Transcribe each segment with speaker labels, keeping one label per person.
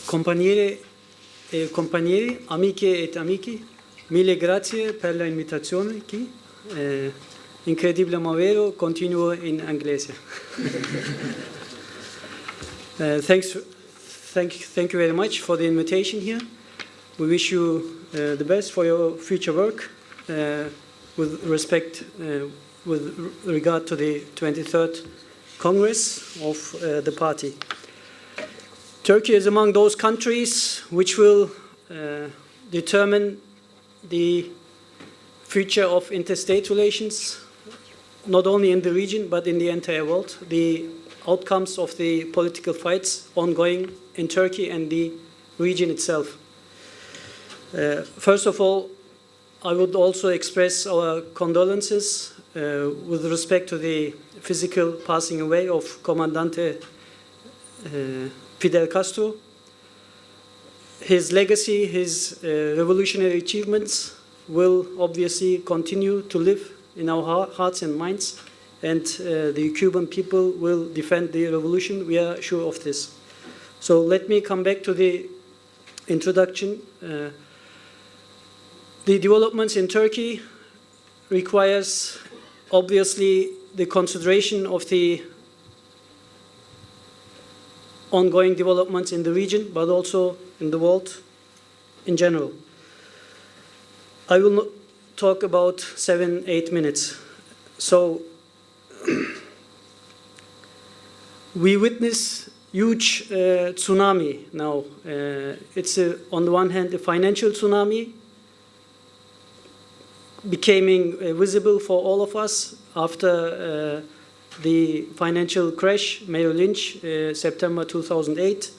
Speaker 1: Compagnieri, amiche et amici, mille grazie per la invitazione. Incrediblement vero, continuo in inglese. Thank you very much for the invitation here. We wish you the best for your future work with regard to the 23rd Congress of the party. Turkey is among those countries which will determine the future of interstate relations, not only in the region but in the entire world. The outcomes of the political fights ongoing in Turkey and the region itself. First of all, I would also express our condolences with respect to the physical passing away of Comandante Fidel Castro. His legacy, his revolutionary achievements will obviously continue to live in our hearts and minds, and the Cuban people will defend the revolution. We are sure of this. So let me come back to the introduction. The developments in Turkey requires obviously the consideration of the ongoing developments in the region, but also in the world in general. I will not talk about 7-8 minutes. So we witness huge tsunami now. It's on the one hand a financial tsunami becoming visible for all of us after the financial crash, Merrill Lynch, September 2008.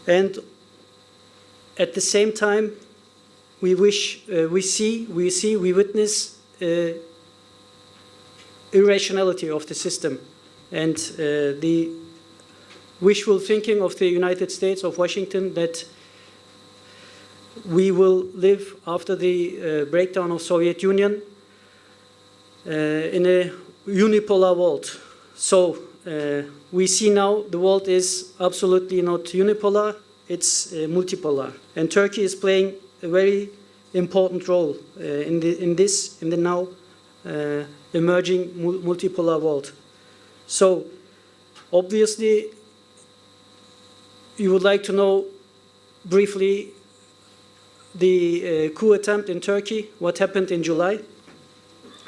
Speaker 1: And at the same time, we witness irrationality of the system and the wishful thinking of the United States, of Washington, that we will live after the breakdown of Soviet Union in a unipolar world. So we see now the world is absolutely not unipolar, it's multipolar. And Turkey is playing a very important role in the now emerging multipolar world. So obviously you would like to know briefly the coup attempt in Turkey, what happened in July,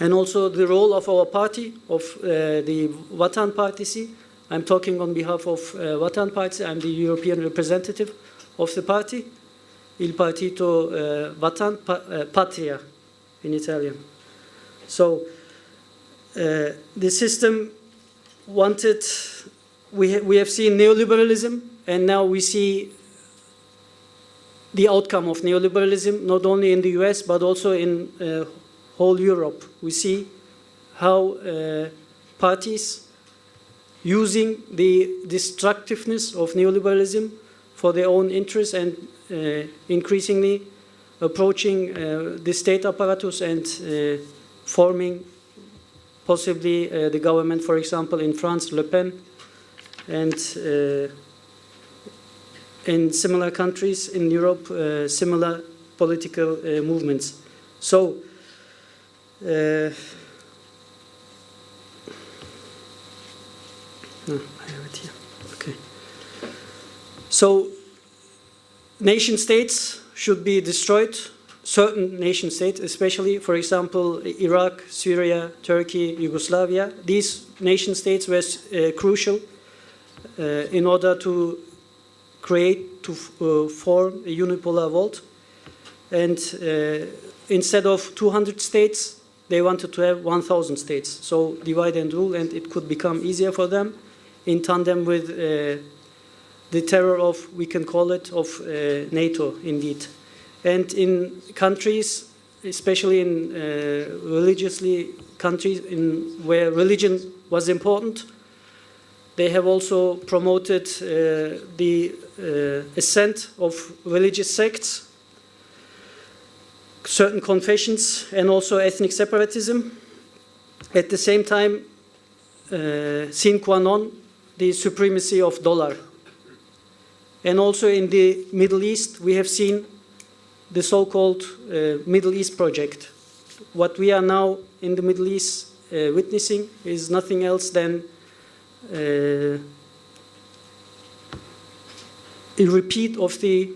Speaker 1: and also the role of our party, of the Vatan Partisi. I'm talking on behalf of Vatan Partisi. I'm the European representative of the party. Il partito Vatan Patria in Italian. So the system wanted, we have seen neoliberalism, and now we see the outcome of neoliberalism, not only in the US, but also in whole Europe. We see how parties using the destructiveness of neoliberalism for their own interests and increasingly approaching the state apparatus and forming possibly the government, for example, in France, Le Pen, and in similar countries in Europe, similar political movements. So, no, I have it here. Okay. So, nation states should be destroyed. Certain nation states, especially, for example, Iraq, Syria, Turkey, Yugoslavia. These nation states were crucial in order to form a unipolar world. And instead of 200 states, they wanted to have 1,000 states. So divide and rule, and it could become easier for them in tandem with the terror of, we can call it, of NATO, indeed. And in countries, especially in religiously countries where religion was important, they have also promoted the ascent of religious sects, certain confessions, and also ethnic separatism. At the same time, sine qua non, the supremacy of dollar. And also in the Middle East, we have seen the so-called Middle East project. What we are now in the Middle East witnessing is nothing else than a repeat of the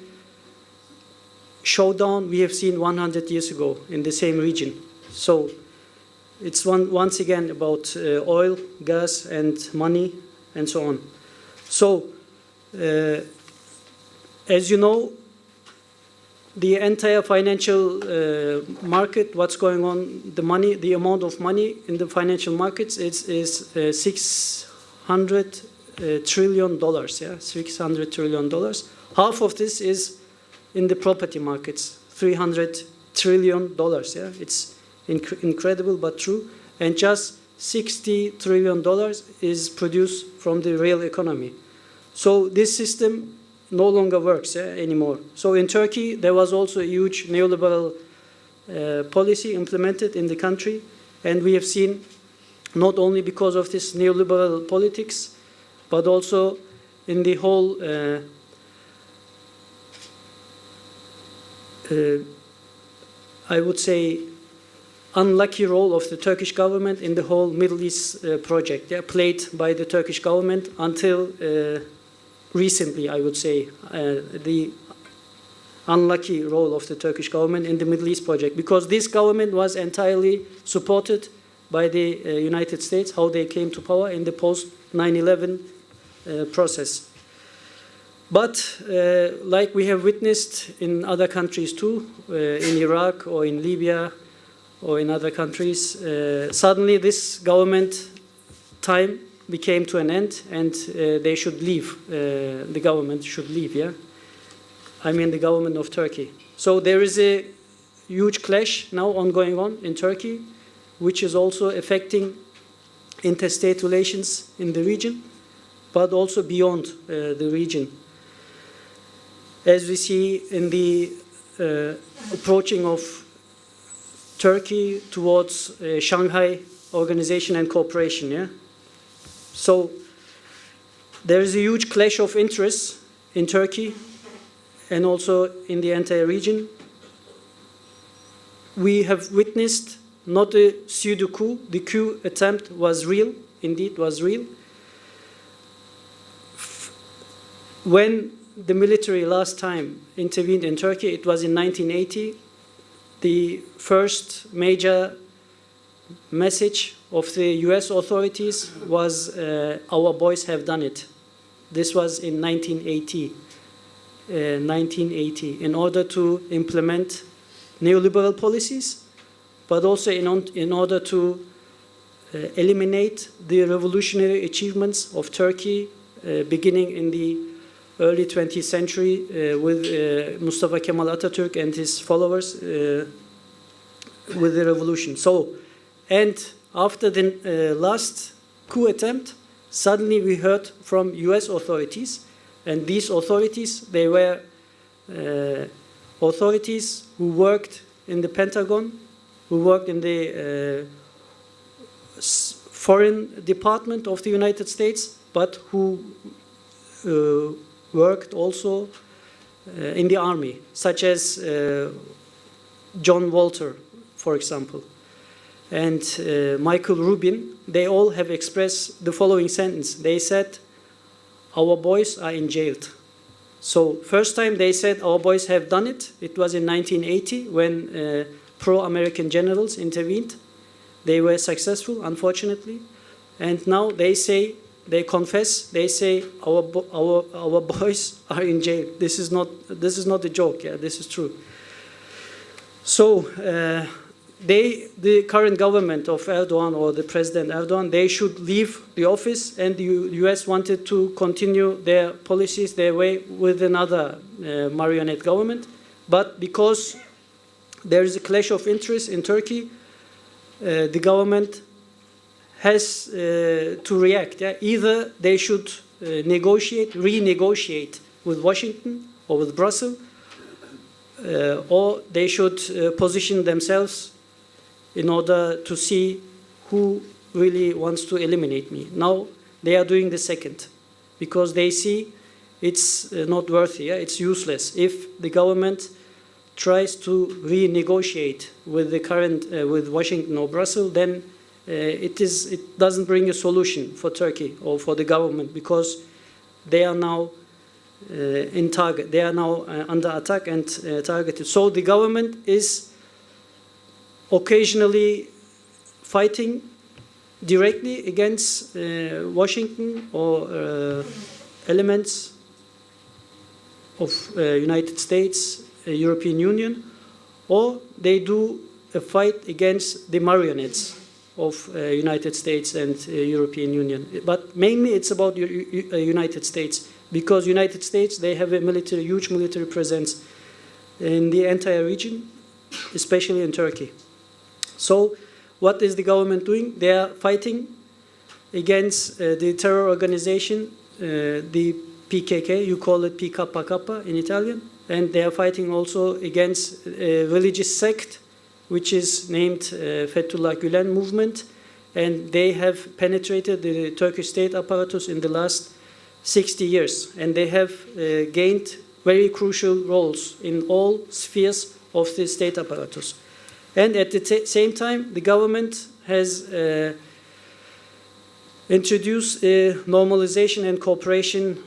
Speaker 1: showdown we have seen 100 years ago in the same region. So it's once again about oil, gas, and money, and so on. So, as you know, the entire financial market, what's going on, the money, the amount of money in the financial markets is $600 trillion, yeah, $600 trillion. Half of this is in the property markets, $300 trillion, yeah. It's incredible but true. And just $60 trillion is produced from the real economy. So this system no longer works anymore. So in Turkey, there was also a huge neoliberal policy implemented in the country. And we have seen, not only because of this neoliberal politics, but also in the whole I would say unlucky role of the Turkish government in the whole Middle East project, yeah, played by the Turkish government until recently, I would say, the unlucky role of the Turkish government in the Middle East project, because this government was entirely supported by the United States, how they came to power in the post-9/11 process. But like we have witnessed in other countries too, in Iraq or in Libya or in other countries, suddenly this government time became to an end, and they should leave. The government should leave, yeah? I mean the government of Turkey. So there is a huge clash now ongoing on in Turkey, which is also affecting interstate relations in the region, but also beyond the region. As we see in the approaching of Turkey towards Shanghai Organization and Cooperation, yeah? So there is a huge clash of interests in Turkey and also in the entire region. We have witnessed not a pseudo coup. The coup attempt was real, indeed was real. When the military last time intervened in Turkey, it was in 1980. The first major message of the US authorities was, our boys have done it. This was in 1980, in order to implement neoliberal policies, but also in order to eliminate the revolutionary achievements of Turkey beginning in the early 20th century with Mustafa Kemal Atatürk and his followers with the revolution. So, and after the last coup attempt, suddenly we heard from US authorities, and these authorities, they were authorities who worked in the Pentagon, who worked in the foreign department of the United States, but who worked also in the army, such as John Walter, for example, and Michael Rubin. They all have expressed the following sentence. They said, our boys are in jail. So first time they said our boys have done it, it was in 1980 when pro-American generals intervened. They were successful, unfortunately. And now they say, they confess, they say our boys are in jail. This is not a joke, yeah, this is true. So the current government of Erdogan, or the President Erdogan, they should leave the office, and the US wanted to continue their policies their way with another marionette government. But because there is a clash of interests in Turkey, the government has to react. Yeah? Either they should renegotiate with Washington or with Brussels, or they should position themselves in order to see who really wants to eliminate me. Now they are doing the second, because they see it's not worthy, yeah? It's useless. If the government tries to renegotiate with the current, with Washington or Brussels, then it doesn't bring a solution for Turkey or for the government, because they are now in target. They are now under attack and targeted. So the government is occasionally fighting directly against Washington or elements of United States, European Union, or they do a fight against the marionettes of United States and European Union. But mainly it's about United States, because United States, they have a huge military presence in the entire region, especially in Turkey. So what is the government doing? They are fighting against the terror organization, the PKK, you call it PKK in Italian, and they are fighting also against a religious sect which is named Fethullah Gülen movement, and they have penetrated the Turkish state apparatus in the last 60 years, and they have gained very crucial roles in all spheres of the state apparatus. And at the same time, the government has introduced a normalization and cooperation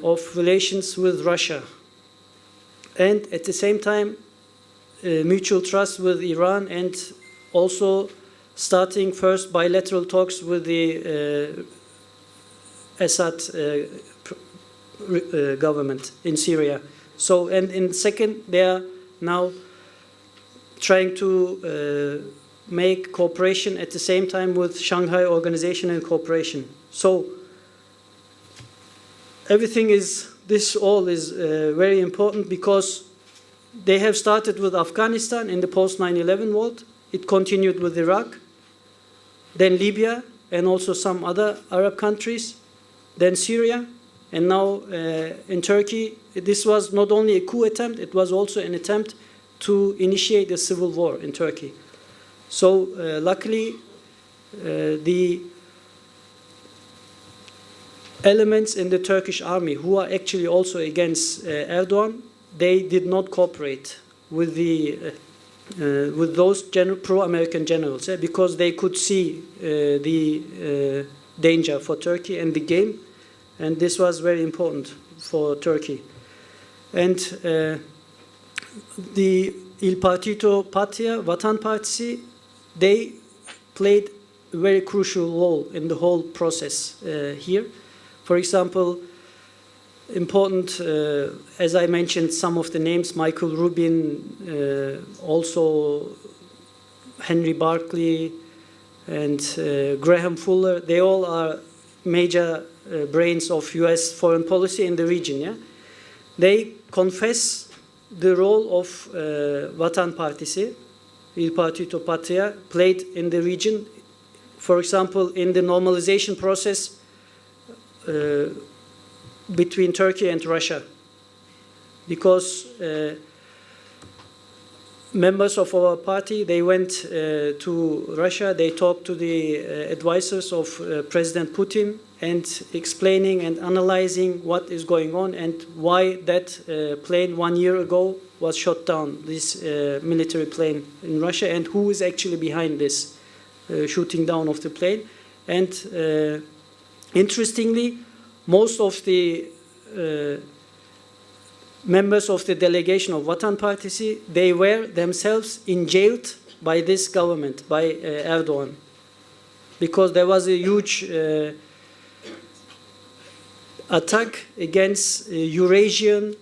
Speaker 1: of relations with Russia. And at the same time, mutual trust with Iran, and also starting first bilateral talks with the Assad government in Syria. So, and in second, they are now trying to make cooperation at the same time with Shanghai Organization and Cooperation. So this all is very important, because they have started with Afghanistan in the post-9/11 world. It continued with Iraq, then Libya, and also some other Arab countries, then Syria, and now in Turkey. This was not only a coup attempt, it was also an attempt to initiate a civil war in Turkey. So luckily, the elements in the Turkish army who are actually also against Erdogan, they did not cooperate with those pro-American generals, because they could see the danger for Turkey and the game, and this was very important for Turkey. And the Il Partito Patria, Vatan Partisi, they played a very crucial role in the whole process here. For example, important, as I mentioned, some of the names, Michael Rubin, also Henry Barclay, and Graham Fuller, they all are major brains of US foreign policy in the region. Yeah? They confess the role of Vatan Partisi, Il Partito Patria, played in the region, for example, in the normalization process between Turkey and Russia, because members of our party, they went to Russia, they talked to the advisors of President Putin, and explaining and analyzing what is going on and why that plane 1 year ago was shot down, this military plane in Russia, and who is actually behind this shooting down of the plane. And interestingly, most of the members of the delegation of Vatan Partisi, they were themselves jailed by this government, by Erdogan, because there was a huge attack against Eurasian,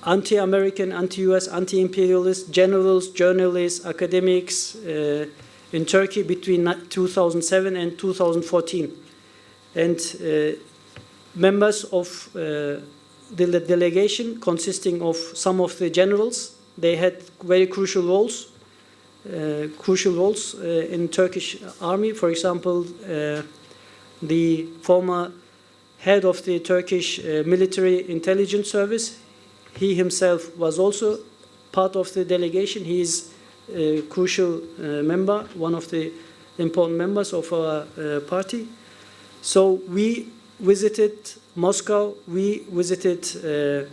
Speaker 1: anti-American, anti-US, anti-imperialist generals, journalists, academics in Turkey between 2007 and 2014. And members of the delegation, consisting of some of the generals, they had very crucial roles in Turkish army. For example, the former head of the Turkish military intelligence service, he himself was also part of the delegation. He is a crucial member, one of the important members of our party. So we visited Moscow, we visited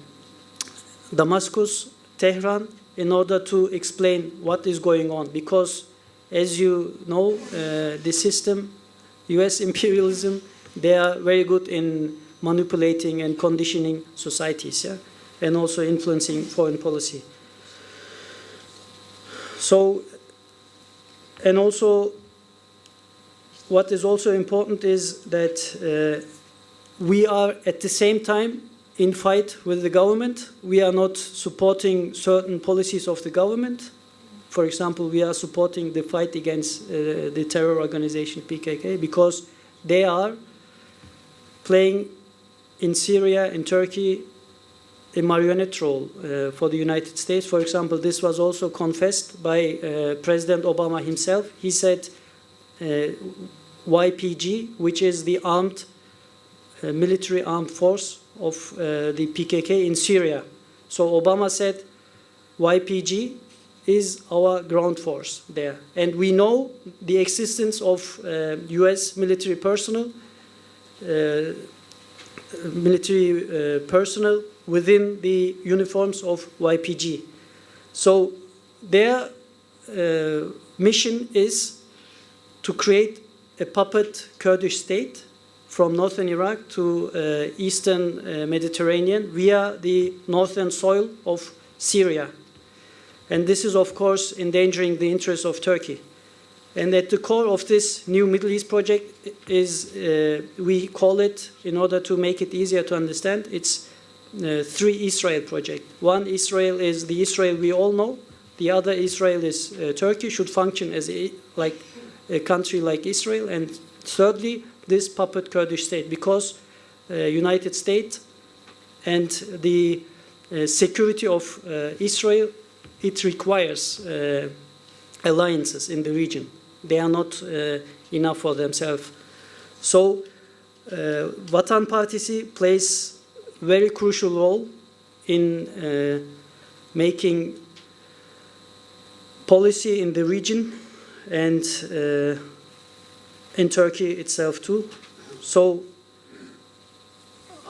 Speaker 1: Damascus, Tehran, in order to explain what is going on. Because, as you know, the system, US imperialism, they are very good in manipulating and conditioning societies, yeah? And also influencing foreign policy. So, and also, what is also important is that we are at the same time in fight with the government. We are not supporting certain policies of the government. For example, we are supporting the fight against the terror organization PKK because they are playing in Syria and Turkey a marionette role for the United States. For example, this was also confessed by President Obama himself. He said YPG, which is the armed military armed force of the PKK in Syria. So Obama said YPG is our ground force there. And we know the existence of US military personnel, within the uniforms of YPG. So their mission is to create a puppet Kurdish state from northern Iraq to eastern Mediterranean via the northern soil of Syria. And this is, of course, endangering the interests of Turkey. And at the core of this new Middle East project is, we call it, in order to make it easier to understand, it's three Israel project. One Israel is the Israel we all know. The other Israel is Turkey, should function as like a country like Israel. And thirdly, this puppet Kurdish state, because United States and the security of Israel, it requires alliances in the region. They are not enough for themselves. So Vatan Partisi plays very crucial role in making policy in the region and in Turkey itself too. So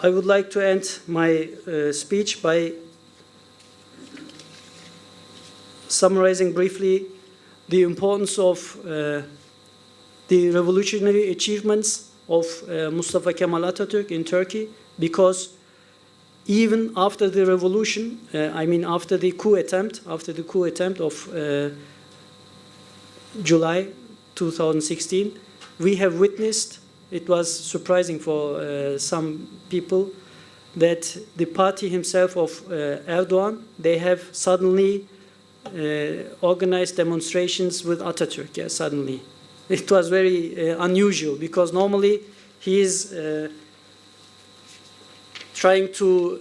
Speaker 1: I would like to end my speech by summarizing briefly the importance of the revolutionary achievements of Mustafa Kemal Atatürk in Turkey, because even after the revolution, after the coup attempt of July 2016, we have witnessed, it was surprising for some people, that the party himself of Erdogan, they have suddenly organized demonstrations with Atatürk, yeah, suddenly. It was very unusual, because normally he is trying to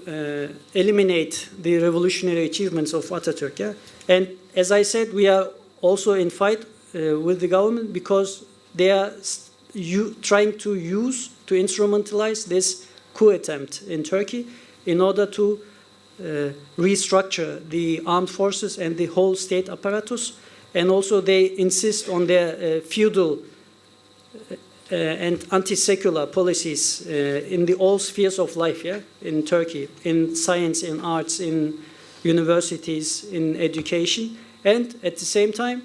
Speaker 1: eliminate the revolutionary achievements of Atatürk. Yeah? And as I said, we are also in fight with the government because they are trying to instrumentalize this coup attempt in Turkey in order to restructure the armed forces and the whole state apparatus. And also they insist on their feudal and anti-secular policies in all spheres of life, yeah, in Turkey, in science, in arts, in universities, in education. And at the same time,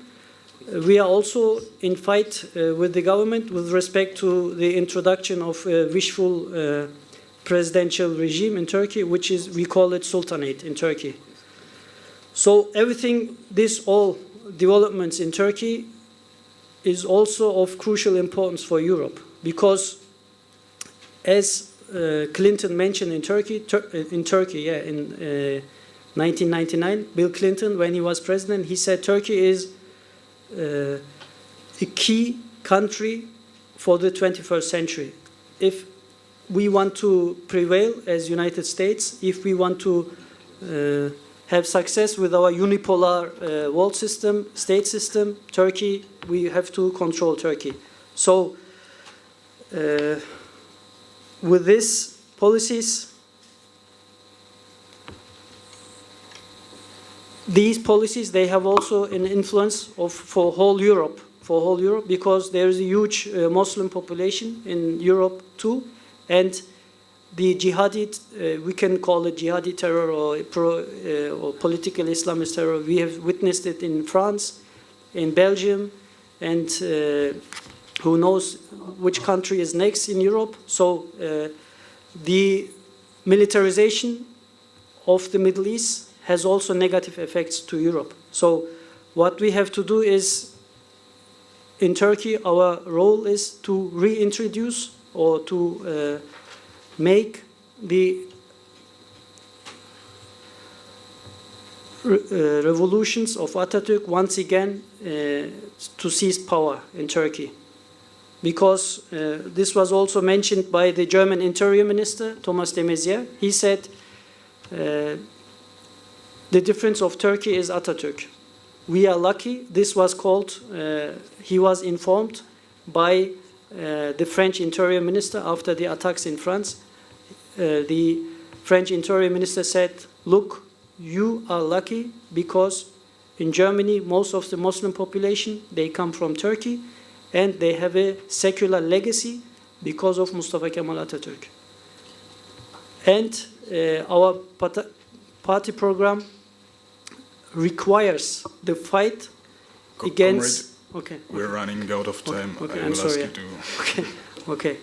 Speaker 1: we are also in fight with the government with respect to the introduction of a wishful presidential regime in Turkey, which is, we call it Sultanate in Turkey. So everything, all developments in Turkey is also of crucial importance for Europe, because as Clinton mentioned in Turkey, in 1999, Bill Clinton, when he was president, he said Turkey is a key country for the 21st century. If we want to prevail as United States, if we want to have success with our unipolar world system, state system, Turkey, we have to control Turkey. So with these policies, they have also an influence for whole Europe, because there is a huge Muslim population in Europe too, And the jihadi, we can call it jihadi terror or political Islamist terror. We have witnessed it in France, in Belgium, and who knows which country is next in Europe. So the militarization of the Middle East has also negative effects to Europe. So what we have to do is, in Turkey, our role is to reintroduce or to make the revolutions of Atatürk once again to seize power in Turkey. Because this was also mentioned by the German Interior Minister, Thomas de Maizière. He said the difference of Turkey is Atatürk. We are lucky. This was called, he was informed by the French Interior Minister after the attacks in France. The French Interior Minister said, look, you are lucky because in Germany, most of the Muslim population, they come from Turkey and they have a secular legacy because of Mustafa Kemal Atatürk. And our party program requires the fight against...
Speaker 2: Okay. We're running out of time.
Speaker 1: Okay,
Speaker 2: I will ask you to...
Speaker 1: Okay.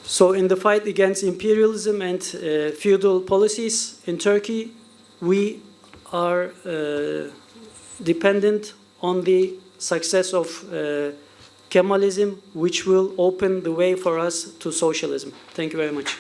Speaker 1: So in the fight against imperialism and feudal policies in Turkey, we are dependent on the success of Kemalism, which will open the way for us to socialism. Thank you very much.